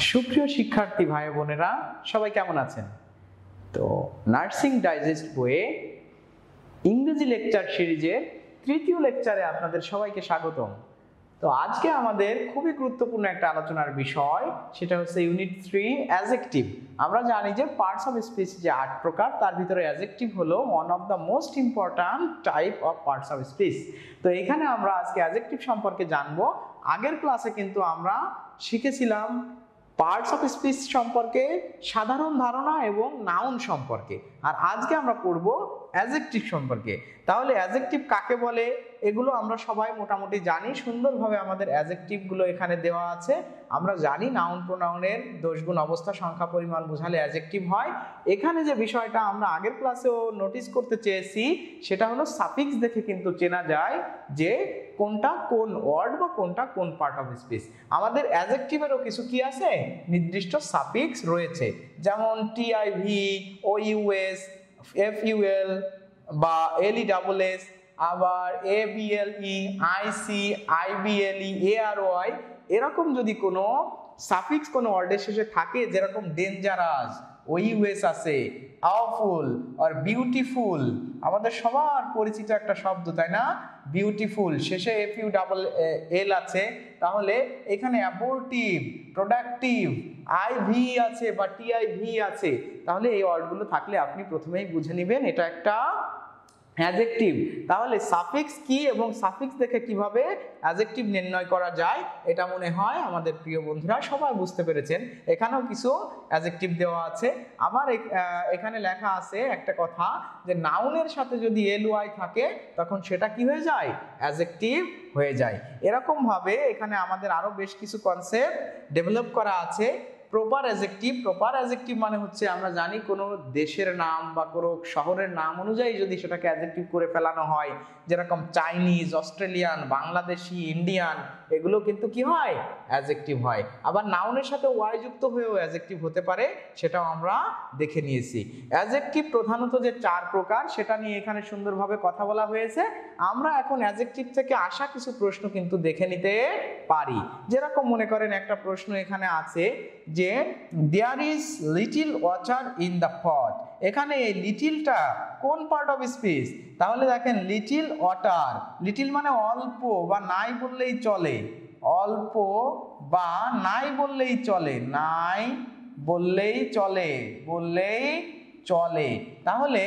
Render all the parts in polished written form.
সুপ্রিয় শিক্ষার্থী ভাই বোনেরা সবাই কেমন আছেন? তো নার্সিং ডাইজেস্ট বইয়ে ইংরেজি লেকচার সিরিজের তৃতীয় লেকচারে আপনাদের সবাইকে স্বাগতম। তো আজকে আমাদের খুবই গুরুত্বপূর্ণ একটা আলোচনার বিষয়, সেটা হচ্ছে ইউনিট 3 অ্যাডজেক্টিভ। আমরা জানি যে পার্টস অফ স্পিচ যে 8 প্রকার, তার ভিতরে অ্যাডজেক্টিভ হলো one of the most important type of parts of speech. তো এখানে আমরা আজকে অ্যাডজেক্টিভ সম্পর্কে জানবো। আগের ক্লাসে কিন্তু আমরা শিখেছিলাম পার্টস অফ স্পিচ সম্পর্কে, সাধারণ ধারণা এবং নাউন সম্পর্কে, আর আজকে আমরা পড়ব অ্যাডজেক্টিভ সম্পর্কে। তাহলে অ্যাডজেক্টিভ কাকে বলে এগুলো আমরা সবাই মোটামুটি জানি, সুন্দরভাবে আমাদের অ্যাডজেক্টিভগুলো এখানে দেওয়া আছে। আমরা জানি নাউন প্রোনাউনের দোষগুণ অবস্থা সংখ্যা পরিমাণ বোঝালে অ্যাডজেক্টিভ হয়। এখানে যে বিষয়টা আমরা আগের ক্লাসেও নোটিস করতে চেয়েছি সেটা হলো সাফিক্স দেখে কিন্তু চেনা যায় যে কোনটা কোন ওয়ার্ড বা কোনটা কোন পার্ট অফ স্পিচ। আমাদের অ্যাডজেক্টিভেরও কিছু কি আছে, নির্দিষ্ট সাফিক্স রয়েছে, যেমন টিআইভি, ওইউএস, এফইউএল বা এলইডাবলএস, আবার এবিএলই, আইসি, আইবিএলই, এআরওয়াই, এরকম যদি কোনো সাফিক্স কোনো ওয়ার্ডের শেষে থাকে, যেরকম ডেঞ্জারাস, ওইউএস আছে, আওয়ারফুল আর বিউটিফুল, আমাদের সবার পরিচিত একটা শব্দ তাই না, বিউটিফুল, শেষে এফইউএল আছে, তাহলে এখানে অ্যাবর্টিভ, প্রোডাক্টিভ, আইভি আছে বা টিআইভি আছে, তাহলে এই ওয়ার্ডগুলো থাকলে আপনি প্রথমেই বুঝে নেবেন এটা একটা অ্যাডজেক্টিভ। তাহলে সাফিক্স কি এবং সাফিক্স দেখে কিভাবে অ্যাডজেক্টিভ নির্ণয় করা যায় এটা মনে হয় আমাদের প্রিয় বন্ধুরা সবাই বুঝতে পেরেছেন। এখানেও কিছু অ্যাডজেক্টিভ দেওয়া আছে। আবার এখানে লেখা আছে একটা কথা, যে নাউনের সাথে যদি এলওয়াই থাকে তখন সেটা কি হয়ে যায়, অ্যাডজেক্টিভ হয়ে যায়। এরকম ভাবে এখানে আমাদের আরো বেশ কিছু কনসেপ্ট ডেভেলপ করা আছে। প্রপার অ্যাডজেক্টিভ, প্রপার অ্যাডজেক্টিভ মানে হচ্ছে আমরা জানি কোনো দেশের নাম বা কোনো শহরের নাম অনুযায়ী যদি সেটাকে অ্যাডজেক্টিভ করে ফেলানো হয়, যেরকম চাইনিজ, অস্ট্রেলিয়ান, বাংলাদেশি, ইন্ডিয়ান, এগুলো কিন্তু কি হয়, অ্যাডজেক্টিভ হয়। আবার নাউনের সাথে ওয়াই যুক্ত হয়েও অ্যাডজেক্টিভ হতে পারে, সেটাও আমরা দেখে নিয়েছি। অ্যাডজেক্টিভ প্রধানত যে 4 প্রকার সেটা নিয়ে এখানে সুন্দরভাবে কথা বলা হয়েছে। আমরা এখন অ্যাডজেক্টিভ থেকে আসা কিছু প্রশ্ন কিন্তু দেখে নিতে পারি। যেরকম মনে করেন একটা প্রশ্ন এখানে আছে যে there is little water in the pot, এখানে এই লিটিলটা কোন পার্ট অফ স্পিচ? তাহলে দেখেন লিটিল ওয়াটার, লিটিল মানে অল্প বা নাই বললেই চলে, অল্প বা নাই বললেই চলে, নাই বললেই চলে, বললেই চলে। তাহলে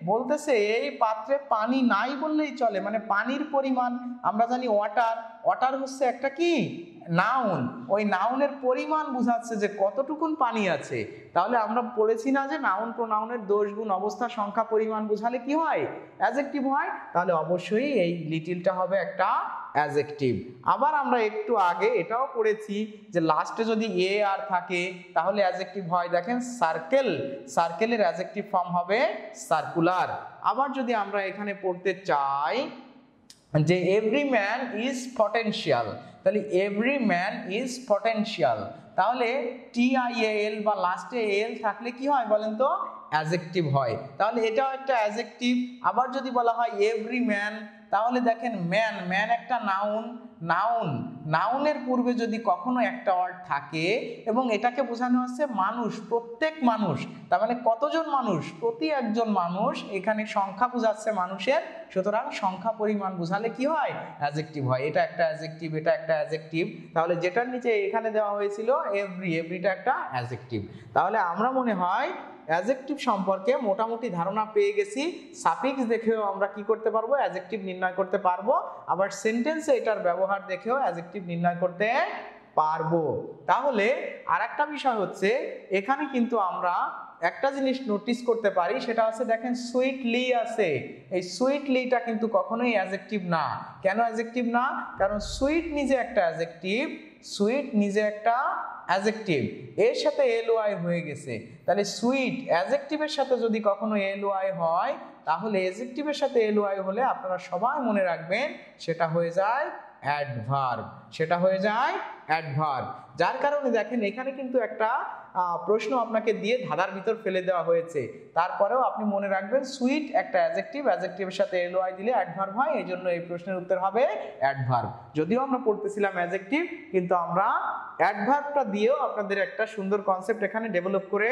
বলতেছে এই পাত্রে পানি নাই বললেই চলে, মানে পানির পরিমাণ, আমরা জানি ওয়াটার, ওয়াটার হচ্ছে একটা কি নাউন, ওই নাউনের পরিমাণ বোঝাচ্ছে যে কতটুকুন পানি আছে। তাহলে আমরা পড়েছি না যে নাউন প্রোনাউনের দোষ গুণ অবস্থা সংখ্যা পরিমাণ বোঝালে কি হয়, অ্যাডজেক্টিভ হয়। তাহলে অবশ্যই এই লিটিলটা হবে একটা অ্যাডজেক্টিভ। আবার আমরা একটু আগে এটাও পড়েছি যে লাস্টে যদি এ আর থাকে তাহলে অ্যাডজেক্টিভ হয়। দেখেন সার্কেল, সার্কেলের অ্যাডজেক্টিভ ফর্ম হবে সার্কুলার। আবার যদি আমরা এখানে পড়তে চাই যে এভরি ম্যান ইজ পটেনশিয়াল, তাহলে এভরি ম্যান ইজ পটেনশিয়াল, তাহলে টিআইএল বা লাস্টে এল থাকলে কি হয় বলেন তো, অ্যাডজেক্টিভ হয়। তাহলে এটাও একটা অ্যাডজেক্টিভ। আবার যদি বলা হয় এভরি ম্যান, তাহলে দেখেন ম্যান, ম্যান একটা নাউন, নাউন, নাউনের পূর্বে যদি কখনো একটা ওয়ার্ড থাকে এবং এটাকে বোঝানো হচ্ছে মানুষ, প্রত্যেক মানুষ, তার মানে কতজন মানুষ, প্রতি একজন মানুষ, এখানে সংখ্যা বোঝাচ্ছে মানুষের, সুতরাং সংখ্যা পরিমাণ বোঝালে কি হয়, অ্যাডজেক্টিভ হয়। এটা একটা অ্যাডজেক্টিভ, এটা একটা অ্যাডজেক্টিভ। তাহলে যেটার নিচে এখানে দেওয়া হয়েছিল এভরি, এভরিটা একটা অ্যাডজেক্টিভ। তাহলে আমরা মনে হয় অ্যাডজেক্টিভ সম্পর্কে মোটামুটি ধারণা পেয়ে গেছি। সাফিক্স দেখেও আমরা কি করতে পারবো, অ্যাডজেক্টিভ নির্ণয় করতে পারবো। আবার সেন্টেন্সে এটার ব্যবহার দেখেও অ্যাডজেক্টিভ নির্ণয় করতে পারবো। তাহলে আরেকটা বিষয় হচ্ছে এখানে কিন্তু আমরা একটা জিনিস নোটিস করতে পারি, সেটা হচ্ছে দেখেন সুইটলি আছে, এই সুইটলিটা কিন্তু কখনোই অ্যাডজেক্টিভ না। কেন অ্যাডজেক্টিভ না? কারণ সুইট নিজে একটা অ্যাডজেক্টিভ, সুইট নিজে একটা অ্যাডজেক্টিভ, এর সাথে এলওয়াই হয়ে গেছে। তাহলে সুইট অ্যাডজেক্টিভের সাথে যদি কখনো এলওয়াই হয়, তাহলে অ্যাডজেক্টিভের সাথে এলওয়াই হলে আপনারা সবাই মনে রাখবেন সেটা হয়ে যায় অ্যাডভার্ব, সেটা হয়ে যায় অ্যাডভার্ব। যার কারণে দেখেন এখানে কিন্তু একটা প্রশ্ন আপনাকে দিয়ে ধাঁধার ভিতর ফেলে দেওয়া হয়েছে। তারপরেও আপনি মনে রাখবেন সুইট একটা অ্যাডজেক্টিভ, অ্যাডজেক্টিভের সাথে এলওয়াই দিলে অ্যাডভার্ব হয়, এই জন্য এই প্রশ্নের উত্তর হবে অ্যাডভার্ব। যদিও আমরা পড়তেছিলাম অ্যাডজেক্টিভ, কিন্তু আমরা অ্যাডভার্বটা দিয়েও আপনাদের একটা সুন্দর কনসেপ্ট এখানে ডেভেলপ করে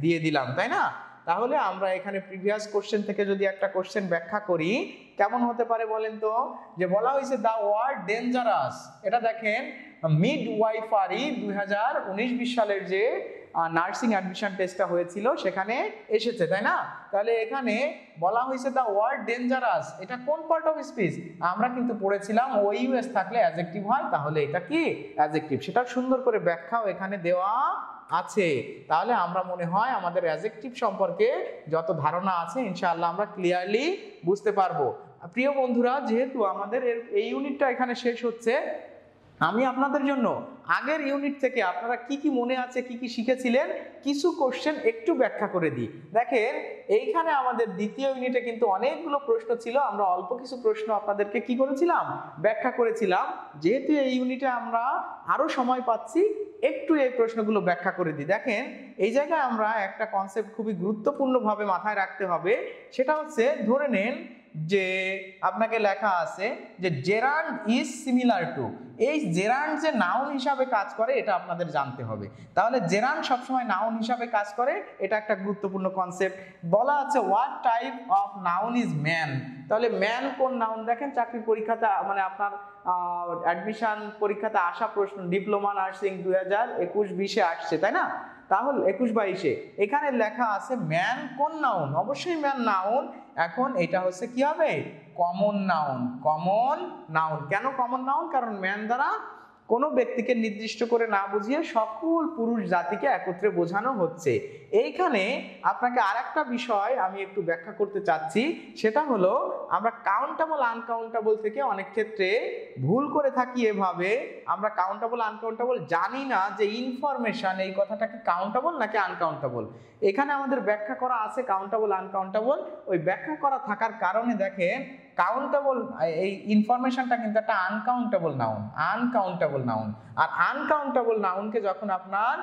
দিয়ে দিলাম, তাই না? তাহলে আমরা এখানে প্রিভিয়াস কোশ্চেন থেকে যদি একটা কোশ্চেন ব্যাখ্যা করি কেমন হতে পারে বলেন তো। যে বলা হয়েছে দ্য ওয়ার্ড ডেঞ্জারাস, এটা দেখেন মিডওয়াইফারি 2019-20 সালের যে নার্সিং অ্যাডমিশন টেস্টটা হয়েছিল সেখানে এসেছে, তাই না? তাহলে এখানে বলা হয়েছে দ্য ওয়ার্ড ডেঞ্জারাস, এটা কোন পার্ট অফ স্পিচ? আমরা কিন্তু পড়েছিলাম ওইউএস থাকলে অ্যাডজেক্টিভ হয়, তাহলে এটা কি অ্যাডজেক্টিভ, সেটা সুন্দর করে ব্যাখ্যাও এখানে দেওয়া আছে। তাহলে আমরা মনে হয় আমাদের অ্যাডজেক্টিভ সম্পর্কে যত ধারণা আছে ইনশাআল্লাহ আমরা ক্লিয়ারলি বুঝতে পারবো। প্রিয় বন্ধুরা, যেহেতু আমাদের এই ইউনিটটা এখানে শেষ হচ্ছে, আমি আপনাদের জন্য আগের ইউনিট থেকে আপনারা কি কি মনে আছে, কি কি শিখেছিলেন, কিছু কোশ্চেন একটু ব্যাখ্যা করে দিই। দেখেন এইখানে আমাদের দ্বিতীয় ইউনিটে কিন্তু অনেকগুলো প্রশ্ন ছিল, আমরা অল্প কিছু প্রশ্ন আপনাদেরকে কি করেছিলাম, ব্যাখ্যা করেছিলাম। যেহেতু এই ইউনিটে আমরা আরো সময় পাচ্ছি, একটু এই প্রশ্নগুলো ব্যাখ্যা করে দিই। দেখেন এই জায়গায় আমরা একটা কনসেপ্ট খুবই গুরুত্বপূর্ণভাবে মাথায় রাখতে হবে, সেটা হচ্ছে ধরে নেন যে আপনাকে লেখা আছে যে জেরান্ড ইজ সিমিলার টু, এই জেরান্ড যে নাউন হিসাবে কাজ করে এটা আপনাদের জানতে হবে। তাহলে জেরান্ড সবসময় নাউন হিসাবে কাজ করে, এটা একটা গুরুত্বপূর্ণ কনসেপ্ট। বলা আছে what type of noun is man, তাহলে ম্যান কোন নাউন? দেখেন চাকরি পরীক্ষাতে মানে আপনার অ্যাডমিশন পরীক্ষাতে আসা প্রশ্ন, ডিপ্লোমা নার্সিং 2021-20 আসছে, তাই না? তাহলে 21-22 এখানে লেখা আছে ম্যান কোন নাউন? অবশ্যই ম্যান নাউন। এখন এটা হচ্ছে কি হবে? Common noun. কমন নাউন কেন কমন নাউন? কারণ ম্যান দ্বারা কোনো ব্যক্তিকে নির্দিষ্ট করে না বুঝিয়ে সকল পুরুষ জাতিকে একত্রে বোঝানো হচ্ছে। এইখানে আপনাকে আরেকটা বিষয় আমি একটু ব্যাখ্যা করতে চাচ্ছি, সেটা হলো আমরা কাউন্টেবল আনকাউন্টেবল থেকে অনেক ক্ষেত্রে ভুল করে থাকি এভাবে, আমরা কাউন্টেবল আনকাউন্টেবল জানি না যে ইনফরমেশন এই কথাটা কি কাউন্টেবল নাকি আনকাউন্টেবল। এখানে আমাদের ব্যাখ্যা করা আছে কাউন্টেবল আনকাউন্টেবল, ওই ব্যাখ্যা করা থাকার কারণে দেখেন কাউন্টেবল এই ইনফরমেশনটা কিন্তু একটা আনকাউন্টেবল নাউন, আনকাউন্টেবল নাউন। আর আনকাউন্টেবল নাউনকে যখন আপনার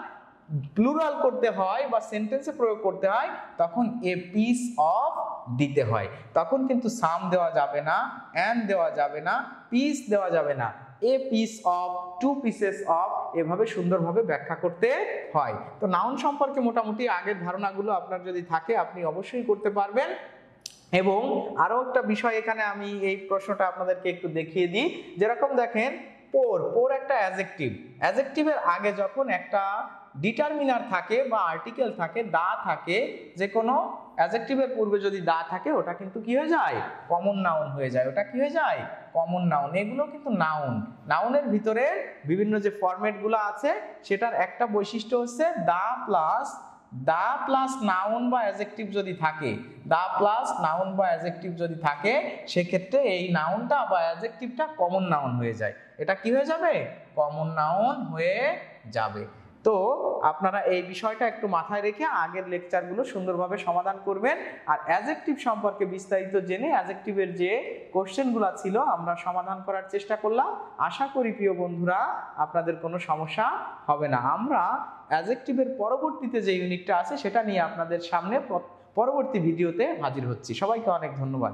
প্লুরাল করতে হয় বা সেন্টেন্সে প্রয়োগ করতে হয় তখন এ পিস অফ দিতে হয়, তখন কিন্তু সাম দেওয়া যাবে না, অ্যান্ড দেওয়া যাবে না, পিস দেওয়া যাবে না, a piece of, two pieces of, এভাবে সুন্দরভাবে ব্যাখ্যা করতে হয়। তো নাউন সম্পর্কে মোটামুটি আগের ধারণাগুলো আপনার যদি থাকে আপনি অবশ্যই করতে পারবেন। এবং আরো একটা বিষয় এখানে আমি এই প্রশ্নটা আপনাদেরকে একটু দেখিয়ে দিই। যেরকম দেখেন পোর, পোর একটা অ্যাডজেক্টিভ, অ্যাডজেক্টিভের আগে যখন একটা ডিটারমিনার থাকে বা আর্টিকেল থাকে, দা থাকে, যে কোনো অ্যাডজেক্টিভের পূর্বে যদি দা থাকে ওটা কিন্তু কি হয়ে যায়? কমন নাউন হয়ে যায়। ওটা কি হয়ে যায়? Common noun. এগুলো কিন্তু নাউন। নাউনের ভিতরে বিভিন্ন যে ফরম্যাটগুলো আছে সেটার একটা বৈশিষ্ট্য হচ্ছে দা প্লাস নাউন বা অ্যাডজেক্টিভ যদি থাকে, দা প্লাস নাউন বা অ্যাডজেক্টিভ যদি থাকে সেক্ষেত্রে এই নাউনটা বা অ্যাডজেক্টিভটা কমন নাউন হয়ে যায়। এটা কি হয়ে যাবে? কমন নাউন হয়ে যাবে। তো আপনারা এই বিষয়টা একটু মাথায় রেখে আগের লেকচারগুলো সুন্দরভাবে সমাধান করবেন। আর অ্যাডজেক্টিভ সম্পর্কে বিস্তারিত জেনে অ্যাডজেক্টিভের যে কোশ্চেনগুলো ছিল আমরা সমাধান করার চেষ্টা করলাম। আশা করি প্রিয় বন্ধুরা আপনাদের কোনো সমস্যা হবে না। আমরা অ্যাডজেক্টিভের পরবর্তীতে যে ইউনিটটা আছে সেটা নিয়ে আপনাদের সামনে পরবর্তী ভিডিওতে হাজির হচ্ছি। সবাইকে অনেক ধন্যবাদ।